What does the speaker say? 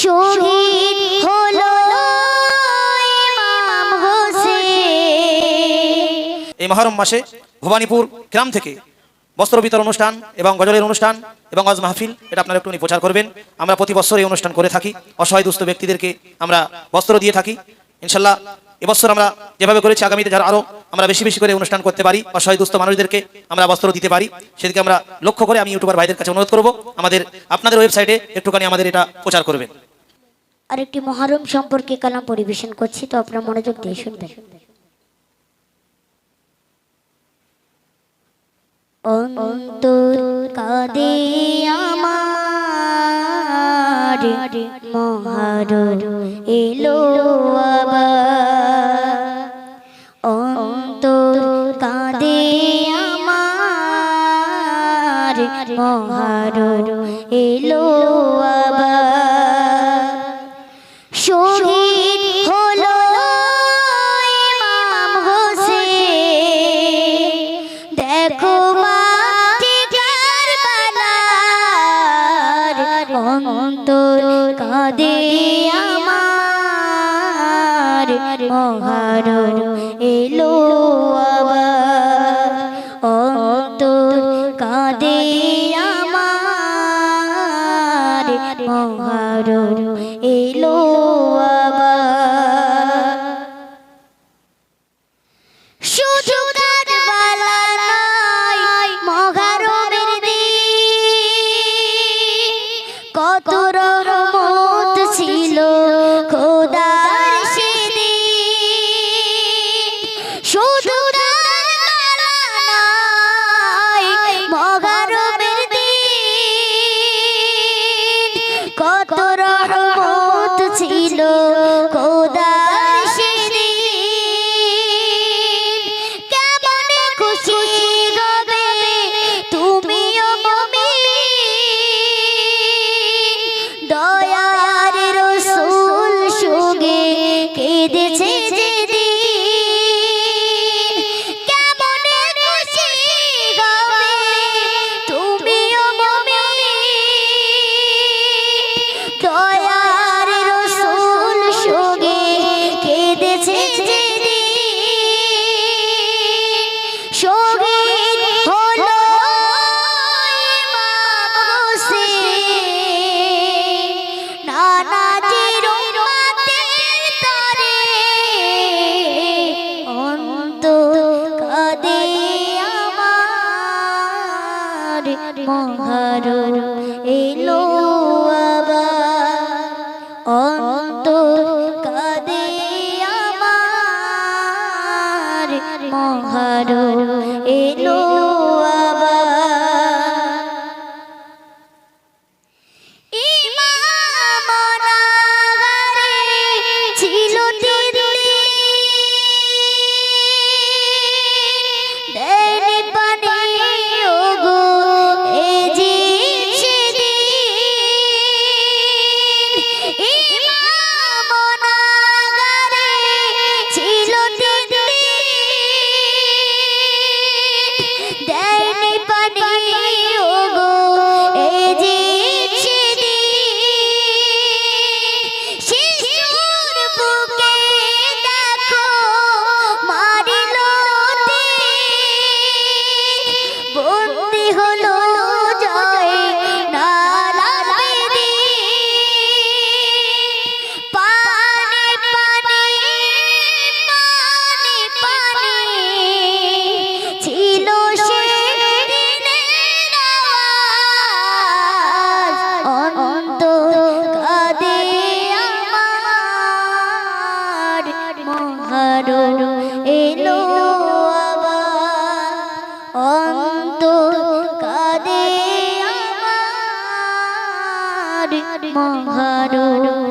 শহীদ হলো ইমাম হোসেন। এই মহরম মাসে ভবানীপুর গ্রাম থেকে বস্ত্র বিতরণ অনুষ্ঠান এবং গজলের অনুষ্ঠান এবং ওয়াজ মাহফিল এটা আপনারা একটু প্রচার করবেন। আমরা প্রতি বছর এই অনুষ্ঠান করে থাকি, অসহায় দুস্থ ব্যক্তিদেরকে আমরা বস্ত্র দিয়ে থাকি। ইনশাল্লাহ এবছর আমরা যেভাবে করেছি আগামীতে যারা আরো আমরা বেশি বেশি করে অনুষ্ঠান করতে পারি, অসহায় দুস্থ মানুষদেরকে আমরা বস্ত্র দিতে পারি, সেদিকে আমরা লক্ষ্য করে আমি ইউটিউবার ভাইদের কাছে অনুরোধ করব আপনাদের ওয়েবসাইটে একটুখানি আমাদের এটা প্রচার করবেন। আরেকটি মহরম সম্পর্কে কালাম পরিবেশন করছি, তো আপনারা মনোযোগ দিয়ে শুনবেন। অন্তর কাঁদে আমার মহরম এলো আবার। অন্তর কাঁদে আমার মহরম এলো আবার। শহীদ হলো ইমাম হোসেন, দেখো অন্তর কাঁদে আমার মহরম এলো আবার। অন্তর কাঁদে আমার মহরম এলো আবার। শুধু কারবালা নয় মহরমের দিন, কত রহমত ছিল খোদার সেদিন। শুধু কারবালা নয় মহরমের দিন, কত রহমত ছিল খোদার সেদিন। কেমন খুশি হবে তুমিও মুমিন, দয়ার রাসূল সঙ্গে কেঁদেছে যেদিন। কেমন খুশি হবে তুমিও মুমিন, দয়ার রাসূল সঙ্গে কেঁদেছে যেদিন। শহীদ হলো ইমাম হোসেন, নানাজির উম্মতের তরে। অন্তর কাঁদে আমার মহরম এলো আবার। অন্তর কাঁদে আমার মহরম এলো আবার। ইমাম অনাগারে ছিল দিল্লি, দেয়নি পানি ওগো এ জিদ সেদিন। ইমাম অনাগারে ছিল দিল্লি, দেয়নি পানি ওগো এ জিদ সেদিন। শিশুর বুকে দেখো মারিল তীর, বন্দী হলো জয় নালার বেদিন। পানি পানি পানি পানি ছিল সেদিনের আওয়াজ। অন্তর কাঁদে আমার মহরম এলো আবার। অন্তর কাঁদে আমার মহরম